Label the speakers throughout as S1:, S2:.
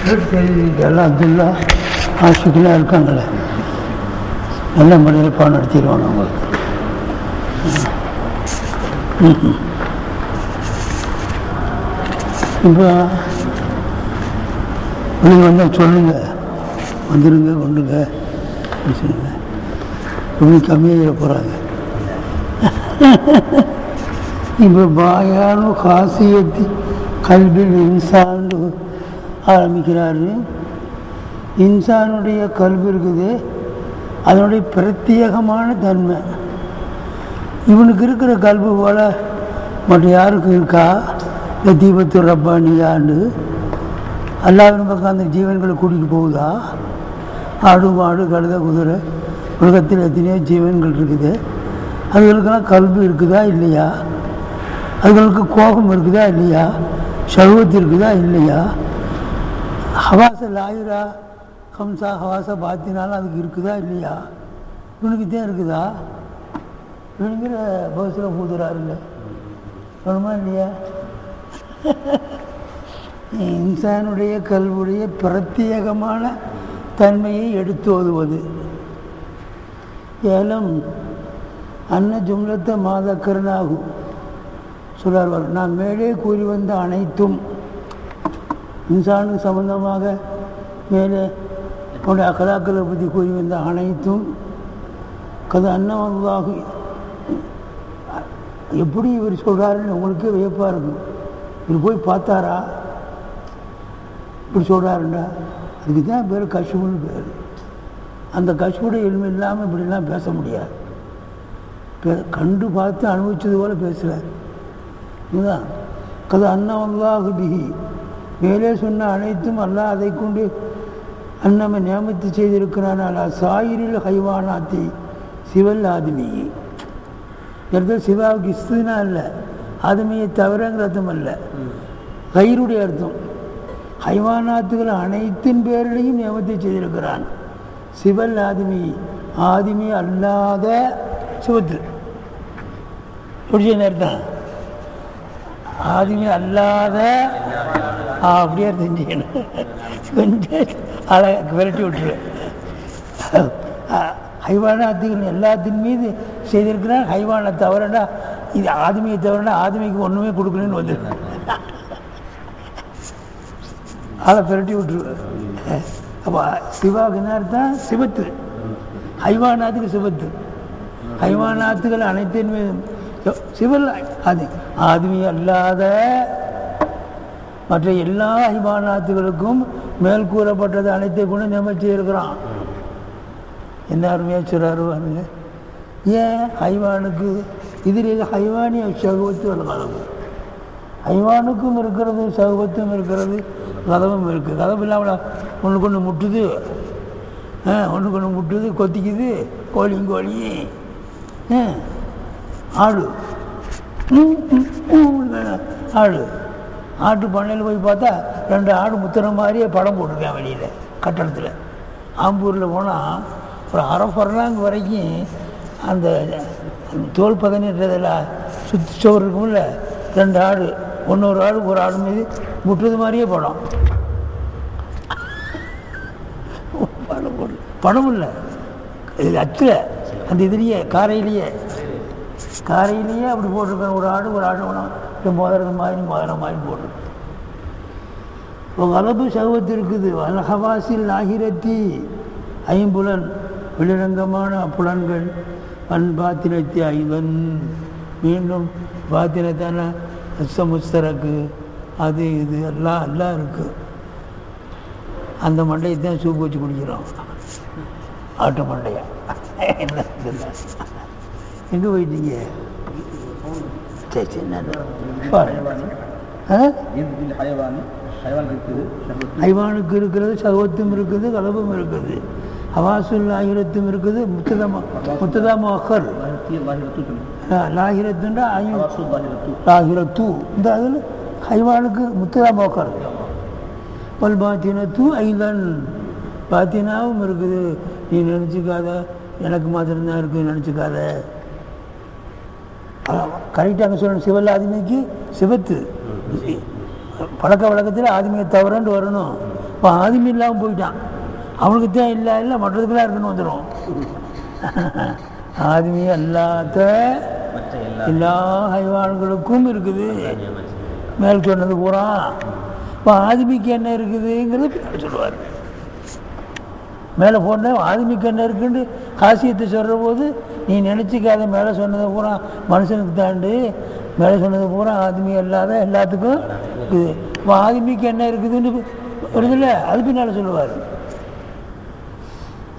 S1: எல்லாம் அப்துல்லா ஆஷிக்கெலாம் இருக்காங்களே, நல்ல முறையில் பாடம் நடத்திடுவாங்க அவங்களுக்கு. இப்போ நீங்கள் வந்தால் சொல்லுங்கள், வந்துடுங்க கொண்டுங்க அப்படி சொல்லுங்க. ரொம்ப கம்மியாக போகிறாங்க. இப்போ பாயானு காசியத்தி கல்வியில் இன்சான்னு ஆரம்பிக்கிறாரு. இன்சானுடைய கல்வி இருக்குது, அதனுடைய பிரத்யேகமான தன்மை. இவனுக்கு இருக்கிற கல்வி போல் மற்ற யாருக்கும் இருக்கா? இந்த தீபத்து ரப்பானியாண்டு அல்லாவின் பக்கம் அந்த ஜீவன்களை கூட்டிகிட்டு போகுதா? ஆடு மாடு கழுத குதிரை உலகத்தில் எத்தனையோ ஜீவன்கள் இருக்குது. அதுகளுக்கெல்லாம் கல்வி இருக்குதா இல்லையா? அதுகளுக்கு கோபம் இருக்குதா இல்லையா? ஷஹ்வத் இருக்குதா இல்லையா? ஹவாச லாயிரா ஹம்சா ஹவாச பாத்தினாலும் அதுக்கு இருக்குதா இல்லையா? இவனுக்கு தான் இருக்குதா? இவனுங்கிற பஸ்ஸில் ஊதுறாருல்ல, வேணுமா இல்லையா? இன்சானுடைய கல்வியுடைய பிரத்யேகமான தன்மையை எடுத்து ஓதுவது. ஏலம் அன்ன ஜும்லத்தை மாதக்கரனாகும் சொல்றார். நான் மேலே கூறி வந்த அனைத்தும் இன்சானுக்கு சம்பந்தமாக மேலே உன்னுடைய அகலாக்களை பற்றி கூறி வந்த அனைத்தும் கதை அன்னமல்லாகும். எப்படி இவர் சொல்கிறாருன்னு உங்களுக்கே வியப்பாக இருக்கும். இவர் போய் பார்த்தாரா இப்படி சொல்கிறாருண்டா? அதுக்கு தான் பேர் கஷ்மன்னு பேர். அந்த கஷ்முடைய எளிமை இல்லாமல் இப்படிலாம் பேச முடியாது. கண்டு பார்த்து அனுபவிச்சது போல் பேசுகிறார். இதுதான் கதை அன்னமல்லாஹு பிஹி, மேலே சொன்ன அனைத்தும் அல்லாஹ் அதை கொண்டு அன்னமை நியமித்து செய்திருக்கிறான். சாயிரில் ஹைவானாத்தி சிவல் ஆதிமியை எடுத்த சிவாவுக்கு இஸ்துனா இல்லை, ஆதமியை தவிரங்கிற அர்த்தம் அல்ல, கயிறுடைய அர்த்தம். ஹைவானாத்துகள் அனைத்தின் பேரிலையும் நியமத்தை செய்திருக்கிறான். சிவல் ஆதிமி, ஆதிமி அல்லாத சிவத்து எப்படி அர்த்தம்? ஆதிமி அல்லாத அப்படியே தெரிஞ்சுக்கணும். கொஞ்சம் அழகாக விரட்டி விட்டுரு. ஹைவானாத்துகள் எல்லாத்தின் மீது செய்திருக்கிறான். ஹைவானை தவறண்டா இது ஆதிமியை தவறண்டா ஆதிமிக்கு ஒன்றுமே கொடுக்கணுன்னு வந்துருக்கேன். அதை விரட்டி விட்டுருவேன். அப்போ சிவாவுக்கு என்ன அர்த்தம்? சிவத்து. ஹைவானாத்துக்கு சிவத்து. ஹைவானாத்துகள் அனைத்தின் மீது சிவல் ஆதி, ஆதிமி அல்லாத மற்ற எல்லா ஹைவானாத்துகளுக்கும் மேல் கூறப்பட்டது அனைத்தை கொண்டு நியமிச்சு இருக்கிறான். என்ன அருமையாக சொல்கிறாரு பாருங்க. ஏன் ஹைவானுக்கு இதில் ஹைவானிய சகுவத்து கதவு, ஹைவானுக்கும் இருக்கிறது சகுவத்தும் இருக்கிறது, கதவும் இருக்குது. கதவு இல்லாமல் ஒன்றுக்கு ஒன்று முட்டுது, ஒன்றுக்கு ஒன்று முட்டுது, கொத்திக்குது. கோழியும் கோழியும் ஆடு ஆடு ஆட்டு பண்ணையில் போய் பார்த்தா 2 ஆடு முத்துற மாதிரியே படம் போட்டிருக்கேன் வெளியில் கட்டடத்தில். ஆம்பூரில் போனால் ஒரு அரை ஃபர்லாங் வரைக்கும் அந்த தோல் பதனிட்டதில் சுற்றி சோறு இருக்கும்ல, 2 ஆடு, ஒரு ஆடு ஒரு ஆடு மீது முட்டுறது மாதிரியே படம். படம் இல்லை, இது அச்சில் அந்த இதுலேயே காரையிலேயே அப்படி போட்டிருக்கேன். ஒரு ஆடு வேணும், மோதிர மாதிரி போட்டிருக்கேன். உங்கள் அளவு சகவத்து இருக்குது. அல்ஹவாசில் ஆகிரத்தி ஐம்புலன் வெளிரங்கமான புலன்கள் பாத்திரத்தி ஐவன் மீண்டும் பாத்திரத்தான முஸ்தரக்கு அது இது எல்லாம் இருக்குது. அந்த மண்டையை தான் சூப்பு வச்சு குடிக்கிறோம், ஆட்டு மண்டையா. என்ன எங்கே போயிட்டீங்க? சரி ஹைவானுக்கு இருக்கிறது, சகவத்தும் இருக்குது, கலபும் இருக்குது, ஹவாசுல் லாகிரத்தும் இருக்குது. முத்ததா முஅக்கர் லாகிரத்துண்டா லாகிரத்து. இந்த அதில் ஹைவானுக்கு முத்ததா முஅக்கர். பல் பாத்தினத்து ஐதன், பாத்தினாவும் இருக்குது. நீ நினச்சிக்காத, எனக்கு மாத்திரம்தான் இருக்குது நினச்சிக்காத. கரெக்டாக சொல்லணும். சிவல் ஆதிமிக்கு சிவத்து. பழக்க வழக்கத்தில் ஆதிமியை தவறண்டு வரணும். இப்போ ஆதிமி இல்லாமல் போயிட்டான். அவனுக்கு தான் இல்லை மற்றதுக்கெல்லாம் இருக்குன்னு வந்துடும். ஆதிமி அல்லாத எல்லா ஹைவான்களுக்கும் இருக்குது. மேல் சொன்னது பூரா. இப்போ ஆதிமிக்கு என்ன இருக்குதுங்கிறது சொல்லுவார். மேலே போன ஆதிமிக்கு என்ன இருக்குன்னு காசியத்தை சொல்கிற போது நீ நினச்சிக்காத மேலே சொன்னதை பூரா மனுஷனுக்கு தாண்டு, மேலே சொன்னது பூரா ஆதிமி அல்லாத எல்லாத்துக்கும் இருக்குது. இப்போ ஆதிமிக்கு என்ன இருக்குதுன்னு வருதில்ல, அது பின்னால் சொல்லுவார்.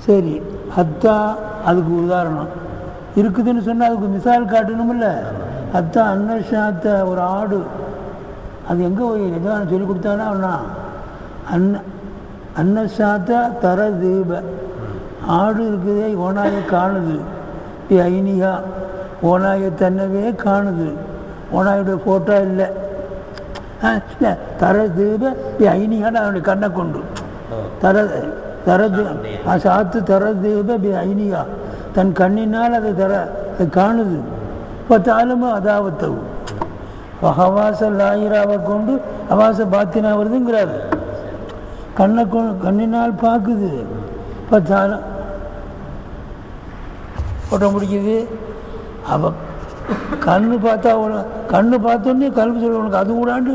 S1: சரி, ஹத்தா அதுக்கு உதாரணம் இருக்குதுன்னு சொன்னால் அதுக்கு மிசால் காட்டணுமில்ல. ஹத்தா அன்னஷாத்த ஒரு ஆடு, அது எங்கே போய் எதாவது சொல்லி கொடுத்தானா அவனா அன்னஷாத்த தர தீப ஆடு இருக்குதே ஓனாயை காணுது. ஐனிகா ஓனாயை தன்னவே காணுது. ஓனாயுடைய ஃபோட்டோ இல்லை இல்லை தர தீப ஐனிகான்னு அவனுடைய கண்ணை கொண்டு சாத்து தர தீப ஐனிகா தன் கண்ணினால் அதை காணுது. இப்போ தாலுமோ அதாவத்தவு ஹவாச லாயிராவை கொண்டு ஹவாச பாத்தினா வருதுங்கிறாரு. கண்ணினால் பார்க்குது. இப்போ போட்ட முடிக்குது. அவ கண்ணு பார்த்தோன்னே கல்வி சொல்ல உனக்கு அது கூடாண்டு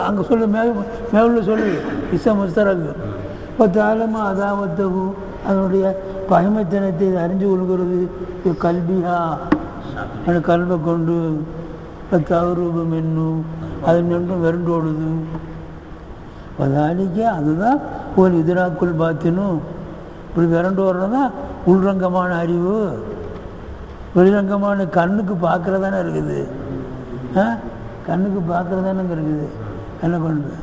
S1: அங்கே சொல்லு மேவுள்ள சொல்லு இசை முஸ்தரகு. இப்போ தாலமா அதாவத்தகு அதனுடைய பகைமைத்தனத்தை அறிஞ்சு கொள்கிறது. கல்வியா அந்த கல்வை கொண்டு தவறுபம் என்னும் அது நின்றும் விரண்டோடுது. பதாலிக்க அதுதான் ஒரு எதிராக்குள் பார்த்தினும் இப்படி விரண்டு வர்றதான் உள்ரங்கமான அறிவு. வெளிரங்கமான கண்ணுக்கு பார்க்குறதானே இருக்குது. கண்ணுக்கு பார்க்குறதானங்க இருக்குது. என்ன பண்ணுறது?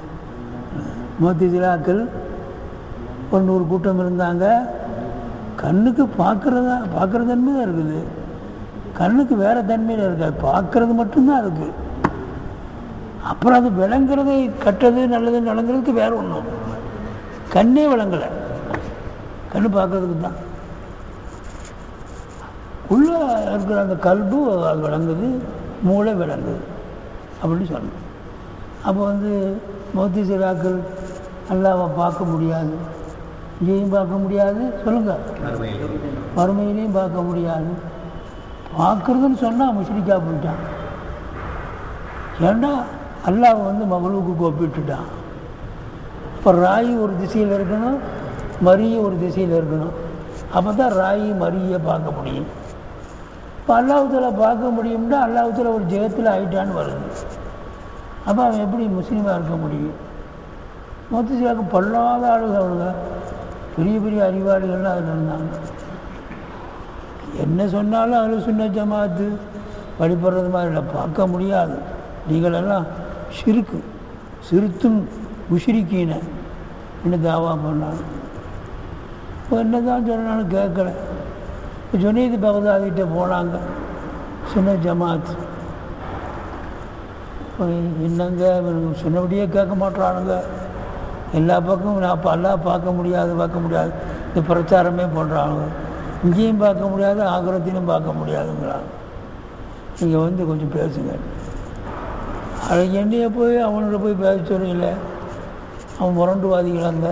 S1: மோத்திசிலாக்கள் ஒரு 100 கூட்டம் இருந்தாங்க. கண்ணுக்கு பார்க்குற தன்மை தான் இருக்குது. கண்ணுக்கு வேறு தன்மையில் இருக்காது, பார்க்குறது மட்டும்தான் இருக்குது. அப்புறம் அது விளங்குறதை கட்டது நல்லது விளங்குறதுக்கு வேறு ஒன்றும் கண்ணே விளங்கலை. கண்ணு பார்க்குறதுக்கு தான் உள்ளே இருக்கிற அந்த கல்பு அது விளங்குது, மூளை விளங்குது அப்படின்னு சொன்னோம். அப்போ மோத்தி சிறாக்கள் அல்லாவை பார்க்க முடியாது, இங்கேயும் பார்க்க முடியாது, சொல்லுங்கள் மறுமையிலையும் பார்க்க முடியாது. பார்க்குறதுன்னு சொன்னால் முஷ்ரிக்கா போயிட்டான். ஏண்டா அல்லாவை மகளுக்கு ஒப்பிட்டுட்டான். இப்போ ராயி ஒரு திசையில் இருக்கணும், மரியை ஒரு திசையில் இருக்கணும். அப்போ தான் ராயி மரியை பார்க்க முடியும். இப்போ அல்லாஹ்வுத்தாலா பார்க்க முடியும்னா அல்லாஹ்வுத்தாலா ஒரு ஜெகத்தில் ஆகிட்டான்னு வருது. அப்போ அவன் எப்படி முஸ்லீமாக இருக்க முடியும்? மொத்தத்துக்கு பல்லாத ஆளுங்க அவனுங்க, பெரிய பெரிய அறிவாளிகள்லாம் அதில் இருந்தாங்க. என்ன சொன்னாலும் அதில் சுன்ன ஜமாத்து வழிபடுறது மாதிரி இல்லை, பார்க்க முடியாது. நீங்களெல்லாம் சிறுத்தும் முஷ்ரிக்கீன என்ன தாவா பண்ணாங்க. இப்போ என்ன தான் சொன்னாலும் கேட்கல. இப்போ ஜுனைத் பகதாதிகிட்ட போனாங்க சுன்ன ஜமாத். என்னங்க சொன்னபடியே கேட்க மாட்டானுங்க, எல்லா பக்கமும் நான் இப்போ எல்லாம் பார்க்க முடியாது இந்த பிரச்சாரமே பண்ணுறாங்க. இங்கேயும் பார்க்க முடியாது, ஆகிரத்திலும் பார்க்க முடியாதுங்கிறாங்க. நீங்கள் கொஞ்சம் பேசுங்க. அதை என்னையை போய் அவன்கிட்ட போய் பேச சொல்லுங்களே, அவன் முரண்டுவாதிகளாங்க.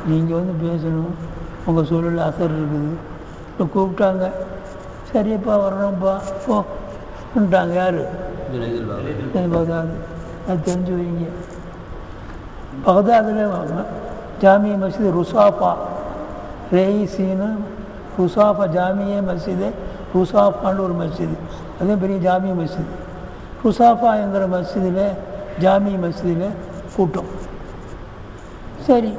S1: நீங்கள் பேசணும், உங்கள் சூழலில் அசர் இருக்குது. இப்போ கூப்பிட்டாங்க, சரியப்பா வரணும்ப்பா போட்டாங்க. யார்? பகதாது. அது தெரிஞ்சு வைங்க. பகதாதில் ஜாமிய மஸ்ஜித் ருசாஃபா ரேயிசின்னு ருசாஃபா ஜாமிய மஸ்ஜிது ருசாஃபான்னு ஒரு மஸ்ஜிது, அதே பெரிய ஜாமிய மஸ்ஜித். ருசாஃபாங்கிற மஸ்ஜிதில் ஜாமிய மஸ்ஜிதில் கூட்டம். சரி,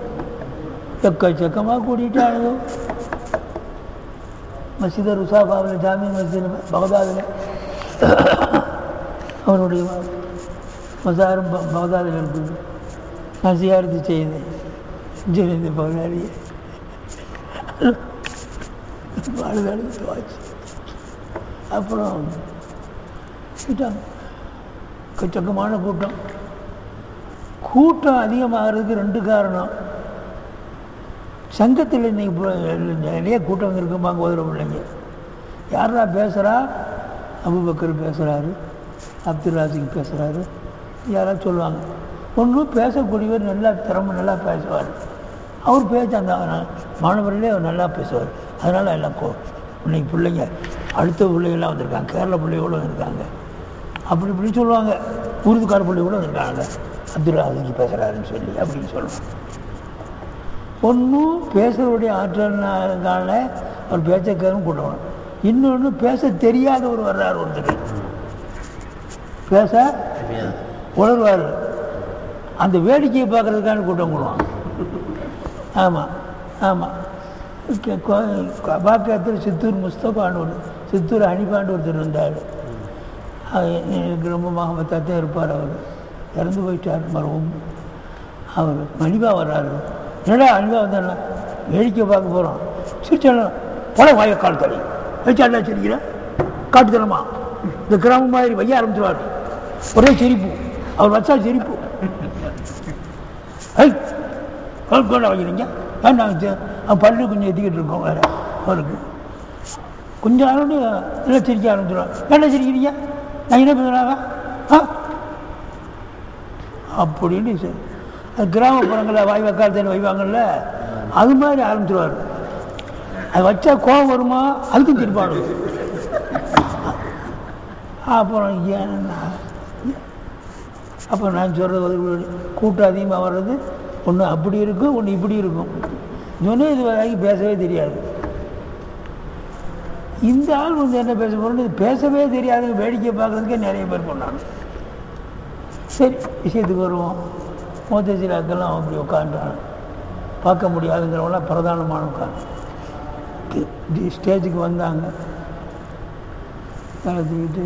S1: எக்கச்சக்கமாக கூட்டிகிட்டானுங்க. மஸ்ஜித் ருசாஃபாவில் ஜாமிய மஸ்ஜித் பகதாதில் அவனுடைய மசாரும் பகதாதில் இருக்குது. நான் சியாரத்து செய்தேன் ஜுனைத் பகதாதியை. வாச்சு அப்புறம் எக்கச்சக்கமான கூட்டம் அதிகமாகிறதுக்கு 2 காரணம். சங்கத்தில் இன்னைக்கு நிறைய கூட்டம் இருக்குமாங்க. ஓதுற பிள்ளைங்க யாரா பேசுகிறா? அபூபக்கர் பேசுகிறாரு, அப்துல் ராசிக் பேசுகிறாரு, யாராவது சொல்லுவாங்க. ஒன்றும் பேசக்கூடியவர் நல்லா திறமை நல்லா பேசுவார். அவர் பேச்சு அந்த மாணவர்களே அவர் நல்லா பேசுவார். அதனால் எல்லாம் இன்னைக்கு பிள்ளைங்க அடுத்த பிள்ளைகள்லாம் வந்திருக்காங்க, கேரள பிள்ளைகளோடு வந்திருக்காங்க, அப்படி இப்படின்னு சொல்லுவாங்க. உருதுக்கார பிள்ளைகளோடு வந்திருக்காங்க, அப்துல்லா அதுக்கு பேசுகிறாருன்னு சொல்லி அப்படின்னு சொல்லுவாங்க. ஒன்றும் பேசுகிறவுடைய ஆற்றல்னால அவர் பேச்சக்காரும் கூட்டணும். இன்னொன்று பேச தெரியாதவர் வர்றார், ஒருத்தர் பேச உணர்வார், அந்த வேடிக்கையை பார்க்குறதுக்கான கூட்டம் கூடுவான். ஆமாம் ஆமாம். பாக்கியத்தில் சித்தூர் முஸ்தபான்னு ஒரு சித்தூர் அனிபாண்டு ஒருத்தர் இருந்தார். எனக்கு ரொம்ப மகமத்தாத்தான் இருப்பார். அவர் இறந்து போயிட்டார் மரவும். அவர் மணிபா வர்றாரு. என்னடா அனிபா வந்தாண்ணா வேடிக்கை பார்க்க போகிறோம். சிரிச்சாலும் பல வாய கால் தலை வச்சாண்டா சிரிக்கிறேன் காட்டுத்தனமா இந்த கிராமம் மாதிரி வைய ஆரம்பிச்சுவார். ஒரே சிரிப்பு, அவர் வச்சா சிரிப்பு. கொண்டா வைக்கிறீங்க ஏன் நாங்கள் பல்லு கொஞ்சம் எத்திக்கிட்டு இருக்கோம் வேறு அவருக்கு. கொஞ்சம் நாளோடு நல்லா சிரிக்க ஆரம்பிச்சிடுவோம். என்ன சிரிக்கிறீங்க, நான் என்ன பேசுகிறாங்க அப்படின்னு கிராமப்புறங்களில் வாய் வக்காலத்தில் வைவாங்கல்ல, அது மாதிரி ஆரம்பிச்சிடுவார். அது வச்சா கோபம் வருமா, அதுக்கும் சிரிப்பாடு. அப்புறம் ஏன்னா அப்போ நான் சொல்கிறது கூட்டம் அதிகமாக வர்றது ஒன்று அப்படி இருக்கும், ஒன்று இப்படி இருக்கும். இன்னொன்று இது வரைக்கும் பேசவே தெரியாது. இந்த ஆள் வந்து என்ன பேச போகிறது, பேசவே தெரியாது, வேடிக்கை பார்க்குறதுக்கே நிறைய பேர் பண்ணாங்க. சரி விஷயத்துக்கு வருவோம். மோத்தசிலாக்கெல்லாம் அப்படி உட்காந்துட்டாங்க. பார்க்க முடியாதுங்கிறவங்களாம் பிரதானமான உட்காந்து ஸ்டேஜுக்கு வந்தாங்க. கலந்துக்கிட்டு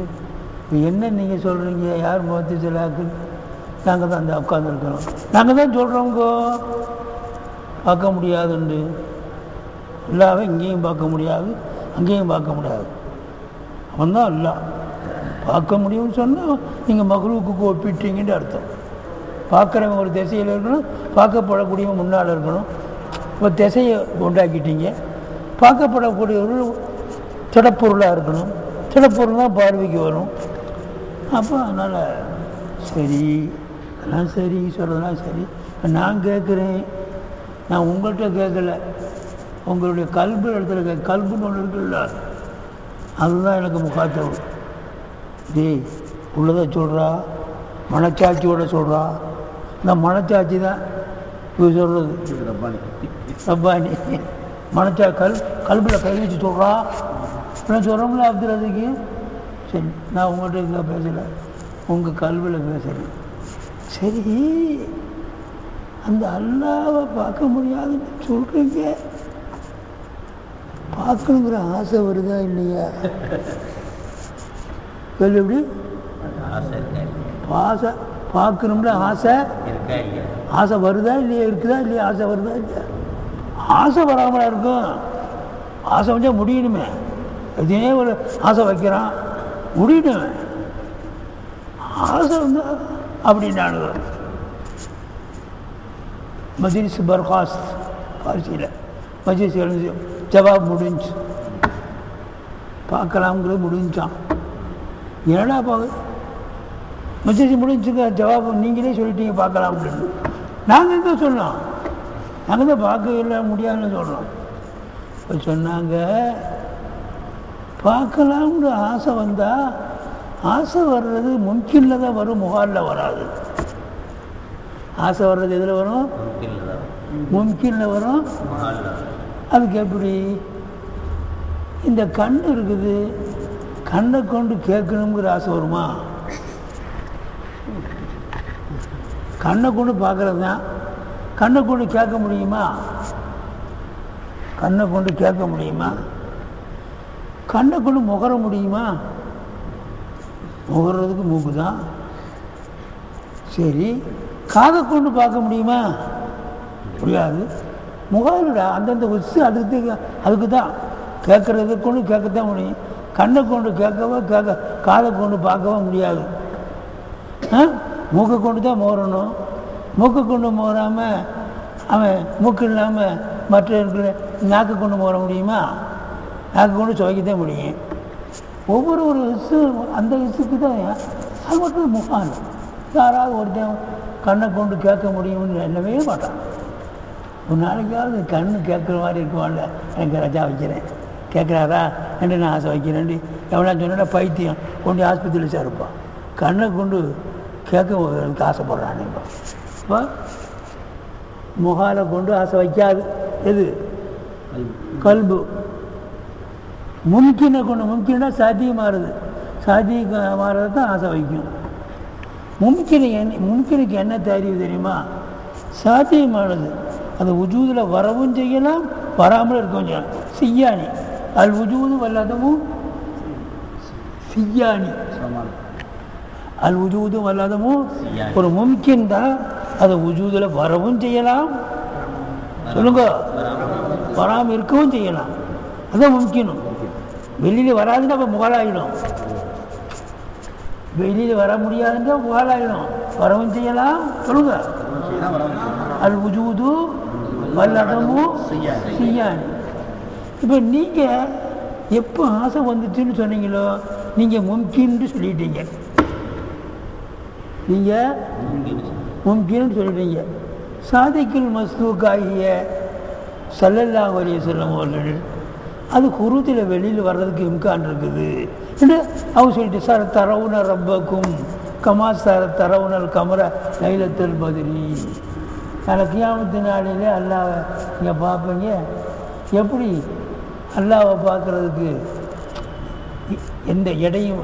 S1: என்ன நீங்கள் சொல்கிறீங்க, யார் மோத்தசிலாக்கு? நாங்கள் தான் அந்த உட்காந்துருக்கிறோம். நாங்கள் தான் சொல்கிறோங்க பார்க்க முடியாதுண்டு. இல்லாத இங்கேயும் பார்க்க முடியாது, அங்கேயும் பார்க்க முடியாது. அவன் தான் இல்லை பார்க்க முடியும்னு சொன்னால் நீங்கள் மகளுக்கு ஒப்பிட்டீங்கன்னு அர்த்தம். பார்க்குறவங்க ஒரு திசையில் இருக்கணும், பார்க்கப்படக்கூடியவங்க முன்னால் இருக்கணும். இப்போ திசையை உண்டாக்கிட்டீங்க. பார்க்கப்படக்கூடியவர்கள் திடப்பொருளாக இருக்கணும். திடப்பொருள் தான் பார்வைக்கு வரும். அப்போ அதனால் சரி அதெல்லாம் சரி சொல்கிறதுலாம் சரி. நான் கேட்குறேன், நான் உங்கள்கிட்ட கேட்கல, உங்களுடைய கல்பு இடத்துல கல்புன்னு ஒன்று இருக்குல்ல, அதுதான் எனக்கு முக்காத்தவம். டேய் உள்ளதை சொல்கிறா, மனச்சாட்சியோட சொல்கிறா. இந்த மனச்சாட்சி தான் இது சொல்கிறது ரப்பானி. கல்பில் கை வச்சு சொல்கிறா. நான் சொல்கிறோம்ல அப்துல்லாதுக்கு. சரி நான் உங்கள்கிட்ட இங்கே பேசலை, உங்கள் கல்வியில் பேசுகிறேன். சரி அந்த அல்லாவை பார்க்க முடியாதுன்னு சொல்கிறீங்க, பார்க்கணுங்கிற ஆசை வருதா இல்லையா? கேள்வி எப்படி? ஆசை பார்க்கணும்ல ஆசை, ஆசை வருதா இல்லையா? இருக்குதா இல்லையா? ஆசை வருதா இல்லையா? ஆசை வராமலா இருக்கும். ஆசை வச்சா முடியணுமே. எதுனே ஒரு ஆசை வைக்கிறான், முடியணுமே. ஆசை வந்து அப்படின்னானு மஜ்லிஸ் பர்காஸ்த் பார்சியில் மஜ்லிஸ் ஜவாப் முடிஞ்சு பார்க்கலாம்ங்கிறது முடிஞ்சான். என்னடா பார்க்க மஜ்லிஸ் முடிஞ்சுங்க, ஜவாப் நீங்களே சொல்லிட்டீங்க பார்க்கலாம் அப்படின்னு. நாங்கள் எங்கே சொன்னோம், நாங்கள் தான் பார்க்க இல்லை முடியாதுன்னு சொல்கிறோம். இப்போ சொன்னாங்க பார்க்கலாம்னு ஆசை வந்தால் ஆசை வர்றது முன்கின்ல தான் வரும், முகாலில் வராது. ஆசை வர்றது எதில் வரும்? முன்கின்ல வரும். அதுக்கு எப்படி? இந்த கண் இருக்குது, கண்ணை கொண்டு கேட்கணுங்கிற ஆசை வருமா? கண்ணை கொண்டு பார்க்கறது தான். கண்ணை கொண்டு கேட்க முடியுமா? கண்ணை கொண்டு கேட்க முடியுமா? கண்ணை கொண்டு முகர முடியுமா? முகர்றதுக்கு மூக்கு தான். சரி காதை கொண்டு பார்க்க முடியுமா? முடியாது. முகாலுடா அந்தந்த வச்சு அதுக்கு தான் கேட்குறதுக்கு கொண்டு கேட்கத்தான் முடியும். கண்ணை கொண்டு கேட்கவோ காதை கொண்டு பார்க்கவோ முடியாது. மூக்கை கொண்டு தான் மோரணும். மூக்கை கொண்டு மோராமல் அவன் மூக்கு இல்லாமல் மற்ற இருக்கிற நாக்கு கொண்டு மோர முடியுமா? நாக்கு கொண்டு சுவைக்கத்தான் முடியும். ஒவ்வொரு ஒரு விஷயம் அந்த விஷயத்துக்கு தான் அது மட்டும் முகால். யாராவது ஒருத்தன் கண்ணை கொண்டு கேட்க முடியும்னு எண்ணவே மாட்டான். ஒரு நாளைக்காவது கண்ணு கேட்குற மாதிரி இருக்குவான்ல, எனக்கு ரஜா வைக்கிறேன் கேட்குறாரா என்று நான் ஆசை வைக்கிறேன். எவ்வளோ சொன்னா பைத்தியம் கொண்டு ஆஸ்பத்திரியில் சேர்ப்பான். கண்ணை கொண்டு கேட்க ஆசைப்படுறான். இப்போ முகாலை கொண்டு ஆசை வைக்காது. எது? கல்பு. மும்கினை கொண்டு, மும்கினா சாத்தியமாறுது, சாத்தியமாறுறது தான் ஆசை வைக்கும். மும்கினுக்கு என்ன தெரியுமா? சாத்தியமானது. அது உஜூதில் வரவும் செய்யலாம், வராமல் இருக்கவும் செய்யலாம். சியானி அல் உஜூது வல்லாதமும் சியானி. அல் உஜூது வல்லாதமும் ஒரு மும்கின் தான். அது உஜூதில் வரவும் செய்யலாம், சொல்லுங்க, வராமல் இருக்கவும் செய்யலாம். அதான் மும்கினும். வெளியில் வராதுன்னா அப்போ முகாலாயிடும். வெளியில் வர முடியாதுன்னா முகாலாயிடும். வரவும் செய்யலாம், சொல்லுங்க. அல் உஜூது வல்லதமும் சியானி. இப்போ நீங்கள் எப்போ ஆசை வந்துச்சுன்னு சொன்னீங்களோ நீங்கள் மும்கின்னு சொல்லிட்டீங்க. நீங்கள் மும்கின்னு சொல்லிட்டீங்க. சாதிக்குல் மஸ்தூக்காகிய ஸல்லல்லாஹு அலைஹி வஸல்லம் அவர்கள் அது குருத்தில் வெளியில் வர்றதுக்கு இம்கான் இருக்குது என்று அவங்க சொல்லிட்டு, சார் தரவுன ரப்பக்கும் கமா சார் தரவுனல் கமர லைலத்துல் பத்ரி. கியாமத்து நாளிலே அல்லாவை நீங்கள் பார்ப்பீங்க. எப்படி அல்லாவை பார்க்குறதுக்கு எந்த எடையும்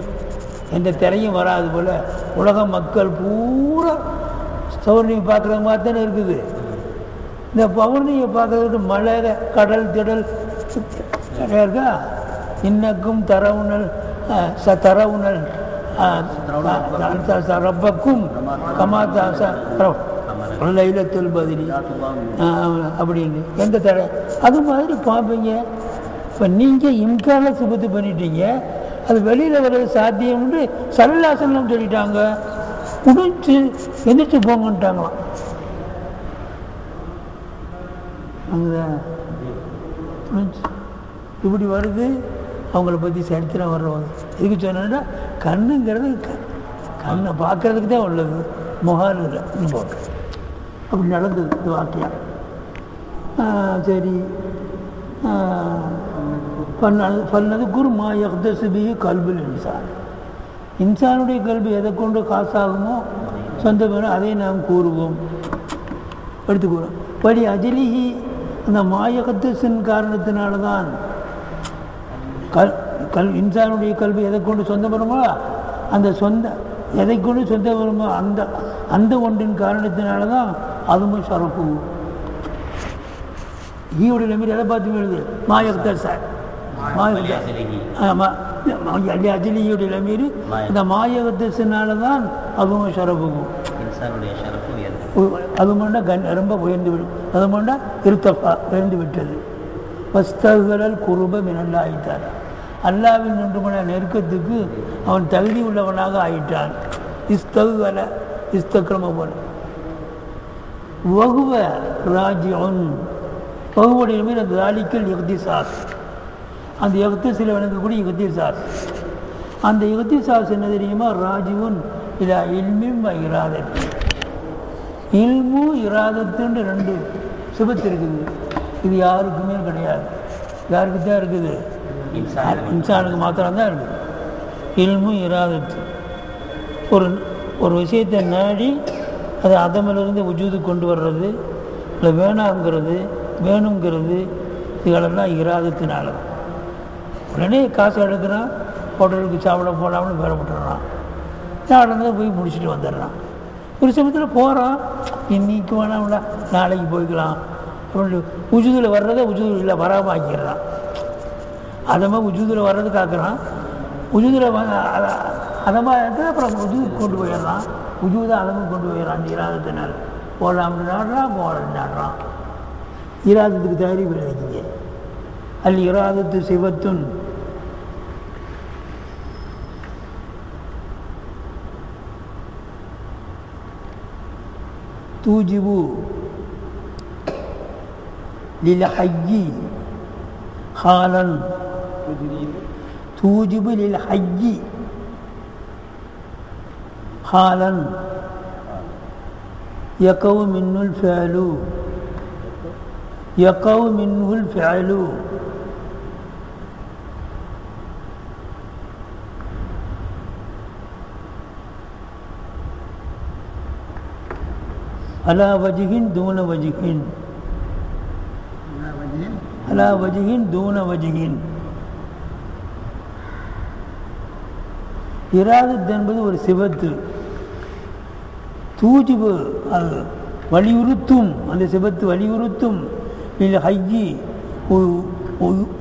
S1: எந்த திரையும் வராது போல் உலக மக்கள் பூரா பௌர்ணமி பார்க்குறது மாதிரி தானே இருக்குது. இந்த பௌர்ணமியை பார்க்குறதுக்கு மழை, கடல், திடல் நிறையா இருக்கா? இன்னக்கும் தரவுனல் தரவுனல் ரப்பக்கும் கமாத்தா லைலத்துல் பத்ரி அப்படின்னு எந்த தடை அது மாதிரி பார்ப்பீங்க. இப்போ நீங்கள் இம்கான சுபத்து பண்ணிட்டீங்க, அது வெளியில் வர்றது சாத்தியம்னு ஸல்லல்லாஹு அலைஹி வஸல்லம் சொல்லிட்டாங்க. முடிச்சு எந்திரிச்சு போங்கன்ட்டாங்களாம். அங்கே இப்படி வருது. அவங்கள பற்றி சரித்திரம் வர்றவங்க எதுக்கு சொன்னா, கண்ணுங்கிறது கண்ணை பார்க்கறதுக்கு தான் உள்ளது, முகால் இல்லை போட்டு. அப்படி நடந்தது இந்த வாக்கியம். சரி, பண்ணது குரு மா யக்தசுபி கல்புல் இன்சான். இன்சானுடைய கல்வி எதை கொண்டு காசாகுமோ சொந்த வேணும் அதை நாம் கூறுவோம், எடுத்துக்கூறோம். படி அஜிலிஹி அந்த மாயகத்தின் காரணத்தினால்தான் இன்சானுடைய கல்வி எதை கொண்டு சொந்த வருமோ அந்த சொந்த எதை கொண்டு சொந்த வருமோ அந்த ஒன்றின் காரணத்தினால தான் அதுவும் சிறப்பு. ஈயோட நம்பி எதை பார்த்து எழுது மாயகத்தர் சார் அஜிலியுடைய நம்பீர் இந்த மாயகத்தினால தான் அதுவும் சிறப்புக்கும். அது மட்டும் ரொம்ப உயர்ந்து விடும். அது மட்டும் இருத்தப்பா உயர்ந்து விட்டது. வஸ்தகல் குருப மினல்லா ஆயிட்டார். அல்லாவின் ஒன்றுமன நெருக்கத்துக்கு அவன் தகுதி உள்ளவனாக ஆயிட்டான். இஸ்தகல இஸ்தக்கிரம போல வகுவ ராஜ்யன் வகுவுடைய மீது அந்த தாலிக்கல் இக்திசாஸ். அந்த இக்திசில் வணங்கக்கூடிய இக்திசாஸ். அந்த இக்திசாஸ் என்ன தெரியுமா? ராஜுவன் இதா இல்மிம் இராதத்து. இல்மு இராதத்துன்ற ரெண்டு சிபத்து இருக்குது. இது யாருக்குமே கிடையாது. யாருக்கு தான் இருக்குது? இன்சானுக்கு மாத்திரம்தான் இருக்குது. இல்மு இராதத்து. ஒரு விஷயத்தை நாடி அது அதமிலிருந்து உஜூது கொண்டு வர்றது, இல்லை வேணாங்கிறது, வேணுங்கிறது, இதுகளெல்லாம் இராதத்தினால. உடனே காசு எடுக்கிறான், ஹோட்டலுக்கு சாப்பிட போகலாம்னு வேறப்பட்டுறான், நடந்து போய் முடிச்சுட்டு வந்துடுறான். ஒரு சமயத்தில் போகிறான், இன்னைக்கு வேணாம்ல நாளைக்கு போய்க்கலாம் அப்படின்னு உஜூதில் வர்றதை உஜூது இல்லை வராமல் ஆக்கிடுறான். அதமாக உஜூதில் வர்றது காக்குறான். உஜூதில் அதமாக இருக்கிற அப்புறம் உஜூது கொண்டு போயிடுறான். உஜூதை அதமும் கொண்டு போயிடறான். இராதத்தினால் போடலாம்னு நாடுறான், போடலான்னு நாடுறான். இராதத்துக்கு தயாரி விளைவிங்க. அல் இராதத்து சிவத்துன் தூஜிபு லில்ஹய்யி ஹாலன். தூஜிபு லில்ஹய்யி ஹாலன் يقع منه الفعل يقع منه الفعل على وجه دون وجه على وجه دون وجه இராதத் என்பது ஒரு சிபத்து. தூஜிபு அது வலியுறுத்தும், அந்த சிபத்து வலியுறுத்தும். இல்லை ஹையி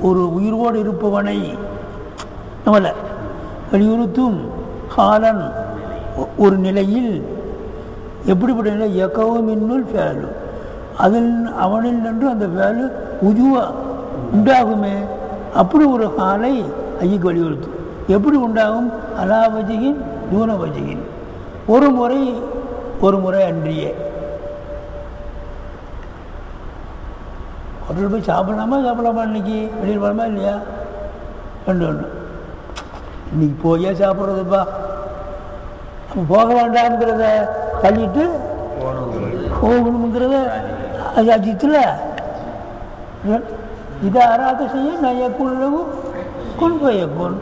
S1: ஒரு உயிரோடு இருப்பவனை நம்மள வலியுறுத்தும். ஹாலன் ஒரு நிலையில், எப்படிப்பட்ட நிலை? எக்கவும் இன்னுள் ஃபேலு, அதில் அவனில் நின்று அந்த ஃபேலு உஜுவா உண்டாகுமே, அப்படி ஒரு ஹாலை ஐக்கு வலியுறுத்தும். எப்படி உண்டாகும்? அலா வஜிகின் தூன வஜிகின், ஒரு முறை அன்றியே. ஹோட்டல் போய் சாப்பிடலாமா இன்னைக்கு? வெளியில் போகலாமா இல்லையா? ரெண்டு இன்னைக்கு போயா சாப்பிட்றதுப்பா, போக வேண்டாம்ங்கிறத தள்ளிட்டு போகணுங்கிறத அது அஜித்தில் இதை அராத செய்ய நயக்குள்ளவும் கொன்பயக்கும்.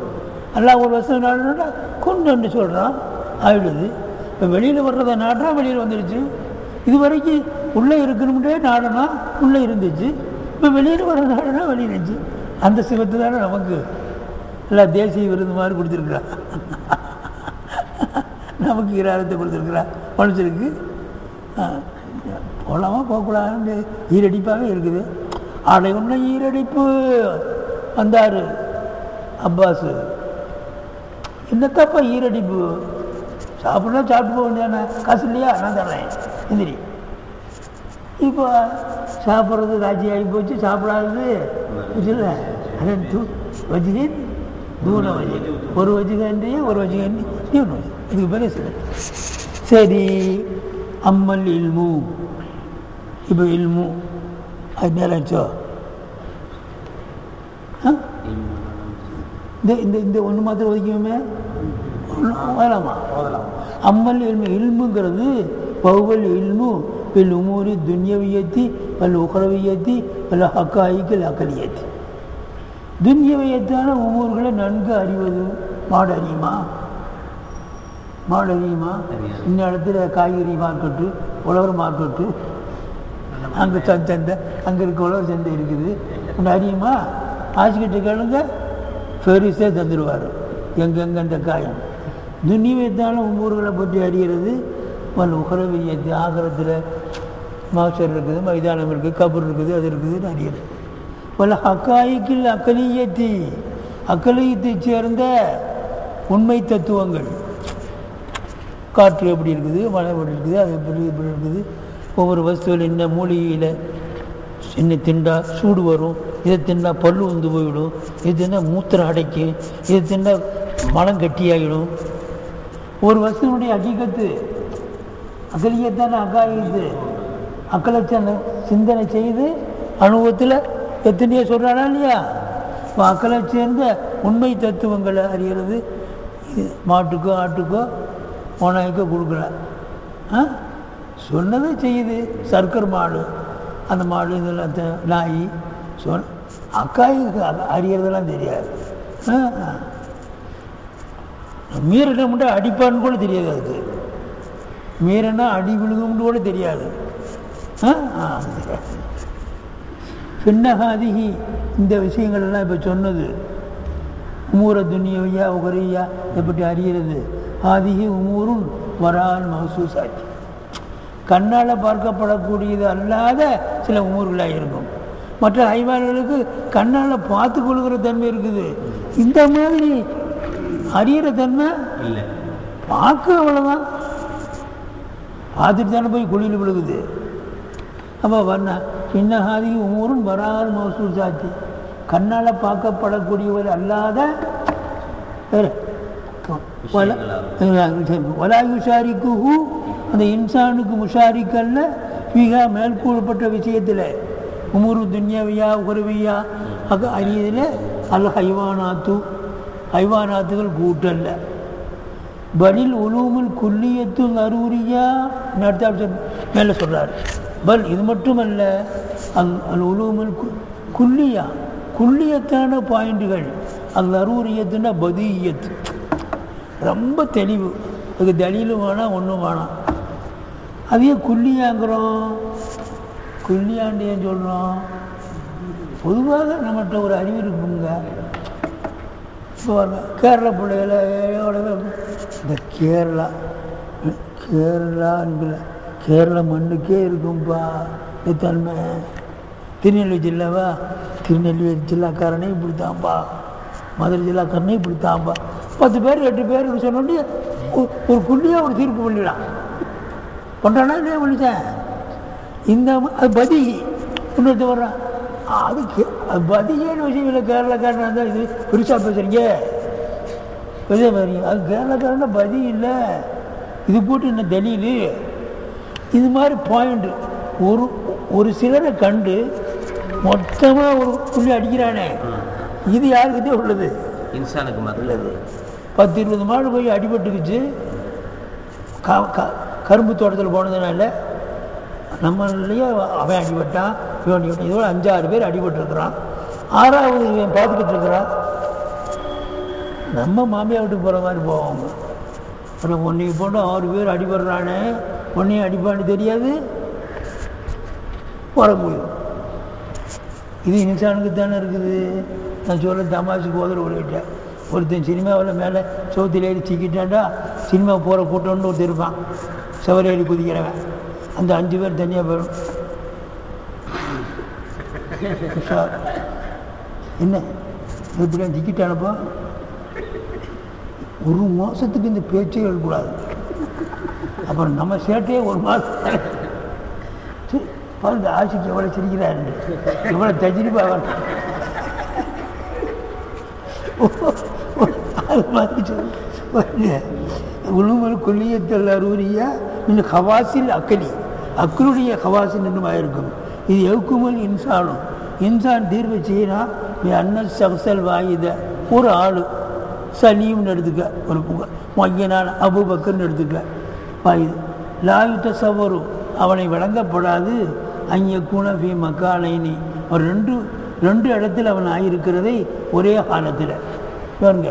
S1: எல்லாம் ஒரு வருஷம் நாடுனா கொண்டு சொல்கிறான், ஆயிடுது. இப்போ வெளியில் வர்றதை நாடுனா வெளியில் வந்துடுச்சு. இது வரைக்கும் உள்ளே இருக்கணும்ன்றே நாடுனா உள்ளே இருந்துச்சு. இப்போ வெளியில் வர்ற நாடுனா வெளியில் இருந்துச்சு. அந்த சிவத்து தானே நமக்கு எல்லாம் தேசிய விருது மாதிரி கொடுத்துருக்குறா. நமக்கு இராதத்தை கொடுத்துருக்குறா. மனுஷனுக்கு போகலாமா போகக்கூடாதுன்னு ஈரடிப்பாகவே இருக்குது. ஆடை ஒன்று ஈரடிப்பு வந்தார் அப்பாஸு. என்னத்தப்பா ஈரடிப்பு? சாப்பிட்னா சாப்பிட்டு போக வேண்டியானே, காசு இல்லையா? நான் தர்றேன் எந்திரி. இப்போ சாப்பிட்றது ராஜ்ஜி ஆகி போச்சு, சாப்பிடாதது இல்லை. அதன் வஜிகன் தூர வஜி, ஒரு வஜிகன்றியே ஒரு வஜிகன் இதுக்கு பேர் சரி. அம்மல் இல்மு, இப்போ இல்மு அது நேரச்சோ இந்த ஒன்று மாத்திரம் ஒதுக்குமே வரலாமா? அம்மல் இல்மு, இல்முங்கிறது பௌவல் இல்மு பில் உமூரி துன்யவியத்தி பல் உகரவியத்தி பல் ஹக்காய்கள் அக்கலியத்தி. துன்யவியத்தான உமூர்களை நன்கு அறிவது. மாடு அறியுமா? இந்த இடத்துல காய்கறி மார்க்கெட்டு, உழவர் மார்க்கெட்டு, அங்கே சந்தை, அங்கே இருக்க உழவர் சந்தை இருக்குது. ஒன்று அறியுமா? ஆசிக்கிட்ட கேளுங்க, ஃபெரிஸே தந்துடுவார் எங்கெங்கே அந்த காயம். துன்யவியத்தான உமூர்களை பற்றி அறிகிறது. மண் உகரவியத்து, ஆகரத்தில் மாஸ்டர் இருக்குது, மைதானம் இருக்குது, கபர் இருக்குது, அது இருக்குதுன்னு அறியது. பல ஹக்காய்க்கில் அக்கலியத்தி, அக்கலியத்தை சேர்ந்த உண்மை தத்துவங்கள். காற்று எப்படி இருக்குது, மழை எப்படி இருக்குது, அது எப்படி இருக்குது, ஒவ்வொரு வஸ்துவில் என்ன மூலிகையில் என்ன திண்டா சூடு வரும், இதை திண்டா பல்லு வந்து போயிடும், இது திண்டா மூத்திரம் அடைக்கும், இது திண்டா மலம் கட்டியாகிடும். ஒரு வஸ்துவனுடைய ஹகீகத்து அகலியத்தான அகாயிது. அக்கலச்ச சிந்தனை செய்து அனுபவத்தில் எத்தனையோ சொல்கிறானா இல்லையா? இப்போ அக்களை சேர்ந்த உண்மை தத்துவங்களை அறிகிறது. மாட்டுக்கோ ஆட்டுக்கோ ஓனாய்க்கோ கொடுக்குற சொன்னதை செய்யுது. சர்க்கர் மாடு, அந்த மாடு இதெல்லாம் நாய் அக்காய்க்கு அறியறதெல்லாம் தெரியாது. மீறின மட்டும் அடிப்பான்னு கூட தெரியாது. அதுக்கு மீறினா அடி விழுகும்னு கூட தெரியாது. பின்னகாதிகி இந்த விஷயங்கள் எல்லாம் இப்போ சொன்னது. உமூர துன்யவையா உகரையா எப்படி அறிகிறது? ஆதிகி உமூரும் வரால் மகசூஸ் ஆச்சு. கண்ணால் பார்க்கப்படக்கூடியது அல்லாத சில உமூர்களாக இருக்கும். மற்ற ஐவான்களுக்கு கண்ணால் பார்த்து கொள்கிற தன்மை இருக்குது. இந்த மாதிரி அறிகிற தன்மை இல்லை. பார்க்க அவ்வளோதான், பார்த்துட்டு தானே போய் குழியில் விழுகுது. அப்போ வண்ண பின்னகாதி உமூரும் வரால் மகசூஸ் ஆச்சு. கண்ணால் பார்க்கப்படக்கூடியவர் அல்லாத வலா யுஷாரிக்கு அந்த இன்சானுக்கு முஷாரிக்கல்ல மிக மேற்கூறப்பட்ட விஷயத்தில் உமூரு துன்யாவியா உகரவியா அறியதில் அல்ல ஹைவானாத்துகள் கூட்டல்ல. பலில் உலூமுல் குல்லியத்துல் அரூரியா அடுத்த மேலே சொல்கிறார். பல் இது மட்டுமல்ல, அல் உலூமுல் குல்லியா குல்லியத்தான பாயிண்ட்டுகள், அல் அரூரியத்துன்னா பதியத்து ரொம்ப தெளிவு. அதுக்கு தலீலும் வேணாம் ஒன்றும் வேணாம். அதையே குல்லியாங்கிறோம். குல்லியாண்டு ஏன் சொல்கிறோம்? பொதுவாக நம்மகிட்ட ஒரு அறிவு இருக்குங்க. இப்போ கேரள பிள்ளைகள இந்த கேரளாங்கிற கேரள மண்ணுக்கே இருக்கும்பா இந்த தன்மை. திருநெல்வேலி ஜில்லாவா, திருநெல்வேலி ஜில்லாக்காரனே இப்படித்தான்ப்பா, மதுரை ஜில்லாக்காரனே இப்படித்தான்ப்பா, 10 பேர் 8 பேர் சொன்னோடனே ஒரு குள்ளியாக ஒரு தீர்ப்பு பண்ணிடலாம். பண்ணுறானா இல்லையா? பண்ணிட்டேன். இந்த அது பதி இன்னொருத்த வர்றான், அதுக்கு அது பதிகேன்னு விஷயம் இல்லை. கேரளாக்காரன் இருந்தால் இது பெருசாக பேசுகிறீங்க, பெருசாக பேசுறீங்க. அது கேரளாக்காரன்னா பதி இல்லை, இது போட்டு என்ன தலீலு? இது மாதிரி பாயிண்ட்டு ஒரு சிலரை கண்டு மொத்தமாக ஒரு புள்ளி அடிக்கிறானே, இது யாருக்கிட்டே உள்ளது?
S2: இன்சானுக்கு உள்ளது.
S1: 10-20 மாடு போய் அடிபட்டுக்குச்சு. கரும்பு தோட்டத்தில் போனதுனால நம்மளையே அவன் அடிபட்டான், இவன் அடிபட்டான். இதோட 5-6 பேர் அடிபட்டுருக்குறான். 6ஆவது இவன் பார்த்துக்கிட்டு இருக்கிறான். நம்ம மாமியா வீட்டுக்கு போகிற மாதிரி போவாங்க. அப்புறம் ஒன்றைக்கு போட்டு 6 பேர் அடிபடுறானே, ஒன்றையும் அடிப்பான்னு தெரியாது, போட முடியும். இது இன்சானுக்கு தானே இருக்குது. நான் சொல்ல தமாஷுக்கு போதில் ஒருக்கிட்டேன். ஒருத்தன் சினிமாவில் மேலே சோத்தில் ஏறி சிக்கிட்டாண்டா, சினிமா போகிற கூட்டம்னு ஒருத்தர் இருப்பான், செவரேறி குதிக்கிறவன். அந்த 5 பேர் தனியாக போயிடும். என்ன இப்படி சிக்கிட்டானப்போ ஒரு மாதத்துக்கு இந்த பேச்சே எழுதக்கூடாது. அப்புறம் நம்ம சேட்டையே ஒரு மாதம் பாருங்க, ஆசிக்கு எவ்வளோ சிரிக்கிறாரு, எவ்வளோ தஜ்ரிபா அது மாதிரி சொல்லுங்க. உளுமல் கொல்லியத்தல் அரூரியா இன்னும் ஹவாசில் அக்களுடைய ஹவாசில் இன்னும் இருக்கும். இது எவுக்குமல் இன்சானும், இன்சான் தீர்வு செய்யினா அண்ணல் சகசல் வாயுத ஒரு ஆள் சலீம்னு எடுத்துக்க, ஒரு மையனான அபூபக்கர்னு எடுத்துக்க. வாயுது லாயுத்த சவரும் அவனை வழங்கப்படாது. அங்கே குணபி மக்காலைனி ஒரு ரெண்டு இடத்துல அவன் ஆகியிருக்கிறதை ஒரே காலத்தில் பாருங்க.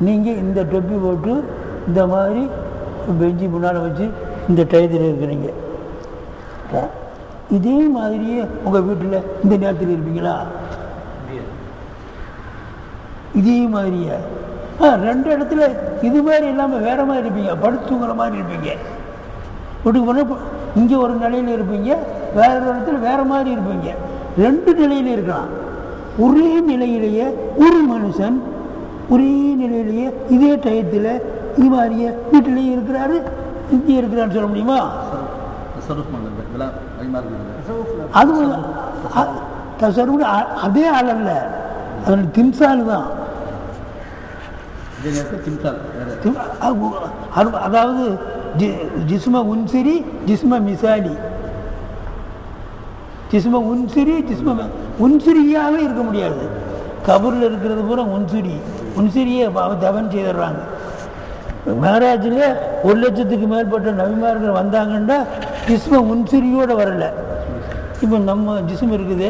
S1: நீங்கள் இந்த தொப்பி போட்டு இந்த மாதிரி பெஞ்சு முன்னால் வச்சு இந்த டயத்தில் இருக்கிறீங்க. இதே மாதிரியே உங்கள் வீட்டில் இந்த நேரத்தில் இருப்பீங்களா? இதே மாதிரியே 2 இடத்துல இது மாதிரி இல்லாமல் வேறு மாதிரி இருப்பீங்க. படுத்துங்கிற மாதிரி இருப்பீங்க. வீட்டுக்கு போனால் இங்கே ஒரு நிலையில் இருப்பீங்க, வேற ஒரு இடத்துல வேறு மாதிரி இருப்பீங்க. 2 நிலையில் இருக்கலாம். ஒரே நிலையிலேயே ஒரு மனுஷன் ஒரே நிலையிலேயே இதே டயத்தில் இது மாதிரியே வீட்டிலேயே இருக்கிறாரு, இங்கே இருக்கிறான்னு சொல்ல முடியுமா? அது தசருன்னு அதே ஆள் அல்ல, அதோட திம்சால் தான். அதாவது ஜிஸ்ம உன்சிரி ஜிஸ்ம மிசாலி, ஜிஸ்ம உன்சிரி ஜிஸ்ம உன்சிரியாகவே இருக்க முடியாது. கபூரில் இருக்கிறது பூரா உன்சிரியே தவன் செய்துடுறாங்க. மேராஜில் 1 லட்சத்துக்கு மேற்பட்ட நபிமார்கள் வந்தாங்கன்னா ஜிஸ்ம உன்சிரியோடு வரல. இப்போ நம்ம ஜிஸ்ம் இருக்குது,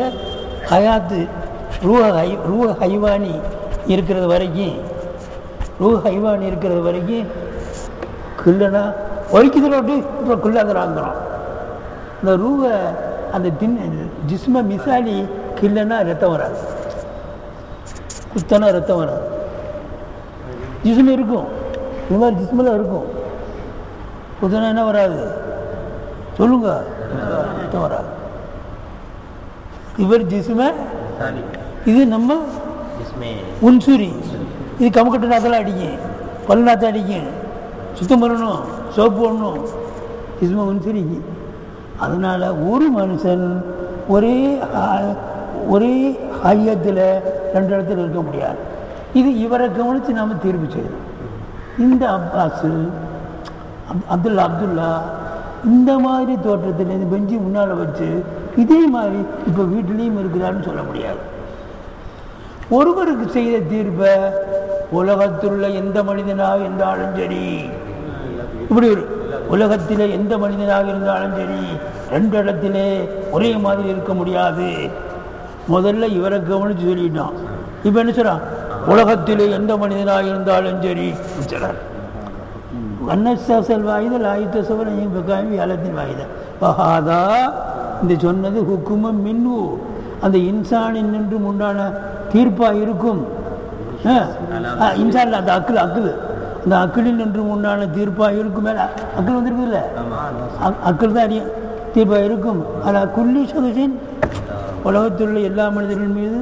S1: ஹயாத்து ரூஹ ஹைவானி இருக்கிறது வரைக்கும், கில்லனா ஒழிக்குதோட்டு இப்போ கில்லாங்கிறாங்கிறோம். இந்த ரூஹ அந்த ஜிஸ்ம மிசாலி கில்லனா ரத்தம் வராது, குத்தனா ரத்தம் வராது. ஜிஸ்ம இருக்கும், இது மாதிரி ஜிஸ்மில் இருக்கும், குத்தனா என்ன வராது சொல்லுங்க, ரத்தம் வராது. இவர் ஜிஸ்ம, இது நம்ம உன்சுரி. இது கமக்கட்டு நாத்தெல்லாம் அடிக்கும், பல் நாற்றம் அடிக்கும், சுத்தம் பண்ணணும், சோப்பு போடணும், ஜிஸ்ம உன்சுரிக்கு. அதனால் ஒரு மனுஷன் ஒரே ஐயத்தில் 2 இடத்துல இருக்க முடியாது. இது இவரை கவனித்து நாம் தீர்ப்பு செய்யணும். இந்த அப்பாஸு அப்துல்லா இந்த மாதிரி தோற்றத்தில் இந்த பெஞ்சு முன்னால் வச்சு இதே மாதிரி இப்போ வீட்டிலையும் இருக்கிறான்னு சொல்ல முடியாது. ஒருவருக்கு செய்த தீர்ப்பை உலகத்திலுள்ள எந்த மனிதனாக இருந்தாலும் சரி, இப்படி ஒரு உலகத்திலே எந்த மனிதனாக இருந்தாலும் சரி ரெண்டு இடத்திலே ஒரே மாதிரி இருக்க முடியாது. முதல்ல இவரை கவனிச்சு சொல்லிட்டான். இப்போ என்ன சொல்றான்? உலகத்திலே எந்த மனிதனாக இருந்தாலும் சரி சொல்றார். அன்னசல் வாயுதல் ஆயுத்த சவரையும் வியாழத்தின் வாயுதல் பகாதா இந்த சொன்னது ஹுக்குமம் மின்னு அந்த இன்சானின் நின்றும் உண்டான தீர்ப்பாக இருக்கும். இன்சான் அந்த அக்கில் அந்த அக்கிலில் நின்றும் உண்டான தீர்ப்பாக இருக்கும். மேலே அக்கில் வந்துருக்கு இல்லை, அக்கில் தான் அறியும் தீர்ப்பாக இருக்கும். அதில் குல்லி சதுசின் உலகத்தில் உள்ள எல்லா மனிதர்கள் மீது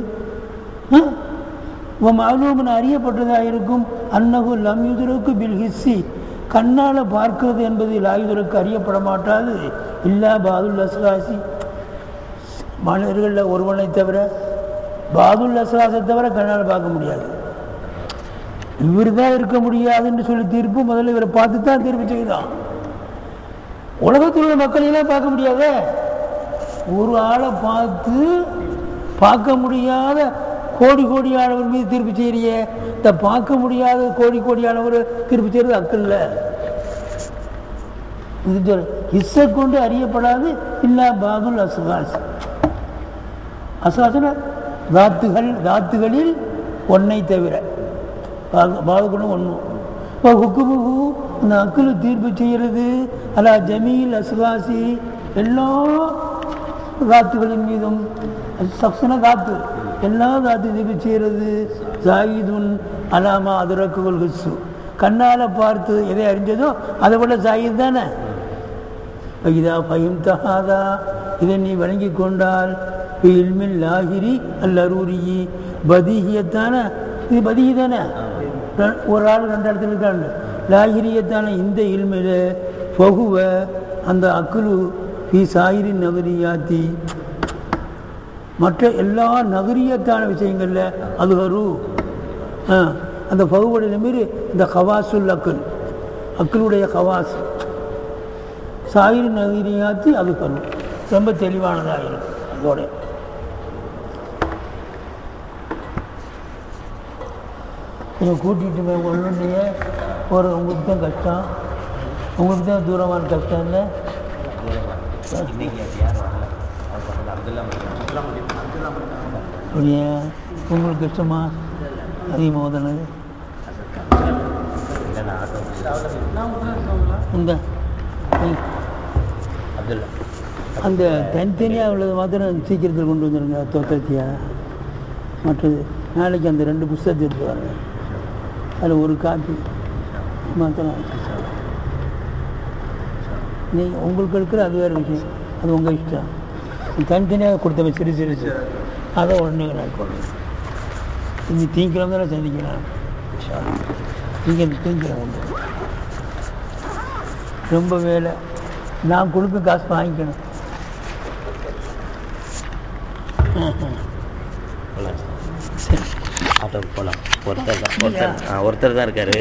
S1: மாலூமன் அறியப்பட்டதாக இருக்கும். அன்னகு லம்யுதருக்கு பில் ஹிஸ்ஸி கண்ணால் பார்க்கிறது என்பது லாயுதருக்கு அறியப்பட மாட்டாது. இல்லா பாதுல் அஸ்லாசி மனிதர்களில் ஒருவனை தவிர பாதுல் அஸ்லாசை தவிர கண்ணால் பார்க்க முடியாது. இவர் தான் இருக்க முடியாதுன்னு சொல்லி தீர்ப்பு முதல்ல இவரை பார்த்து தான் தீர்ப்பு செய்தான். உலகத்தில் உள்ள மக்களையெல்லாம் பார்க்க முடியாத ஒரு ஆளை பார்க்க முடியாத கோடி கோடியானவர் மீது தீர்ப்பு செய்யறிய இந்த பார்க்க முடியாத கோடி கோடியானவர் தீர்ப்பு செய்யறது அக்கல்ல. இது இசை கொண்டு அறியப்படாது. இல்லா பாதுல் அஸ்லாஸ் அஸ்லாசன தாத்துகளில் ஒன்னை தவிர பாதுகுணம் ஒன்றும் இப்போ ஹுக்குமுகு அந்த அக்கல் தீர்ப்பு செய்கிறது. அல்லா ஜமீல் அஸ்லாசி எல்லா தாத்துகளின் மீதும் சப்சன தாத்து எல்லா தாத்து தீர்ப்பு செய்கிறது. ஜாயிதுன் அலாமா அதுரக்குகள் ஹிஸ்ஸு கண்ணால் பார்த்து எதை அறிஞ்சதோ அதை விட ஜாயித் தானே. இதா பயம் தகாதா இதை நீ வழங்கி கொண்டால் இல்மில் லாகிரி அல்லரூரி பதிகியத்தான இது பதிகி தானே. ஒரு ஆள் ரெண்டு இடத்துல இருக்காங்க. லாகிரியத்தான இந்த இல்மில் பகுவ அந்த அக்குலு பி சாயிரின் நகரியாத்தி மற்ற எல்லா நகரியத்தான விஷயங்களில் அது வரும். அந்த பகுவுடைய மாரி இந்த ஹவாசுல் அக்களுடைய ஹவாஸ் சாயிரின் நகரியாத்தி அது வரும். ரொம்ப தெளிவானதாக இருக்கும். அதோட நீங்கள் கூட்டிகிட்டு போய் ஒன்றுலையே ஒரு உங்களுக்கு தான் கஷ்டம், உங்களுக்கு தான் தூரமான கஷ்டம் இல்லை. அப்படியே உங்களுக்கு கஷ்டமா அதிகமாக ஓதனது இந்த அந்த தனித்தனியாக உள்ளது மாத்திரம் சீக்கிரத்தில் கொண்டு வந்துடுங்க. தோத்தத்தியா மற்றது நாளைக்கு அந்த 2 புத்தகத்தை எடுத்து வரேன். அதில் ஒரு காப்பி மாத்திரம் நீங்கள் உங்களுக்கு எடுக்கிற அது வேறு விஷயம், அது உங்கள் இஷ்டம். தனித்தனியாக கொடுத்தவன் சிறு அதை உடனே நான் கொள்ளுங்க. இங்கே திங்கக்கிழமை தானே சந்திக்கிறேன். நீங்கள் திங்கக்கிழமை உண்டு ரொம்ப வேலை. நான் கொடுப்பேன், காசு வாங்கிக்கணும்.
S2: போகலாம். ஒருத்தர் தான் இருக்காரு.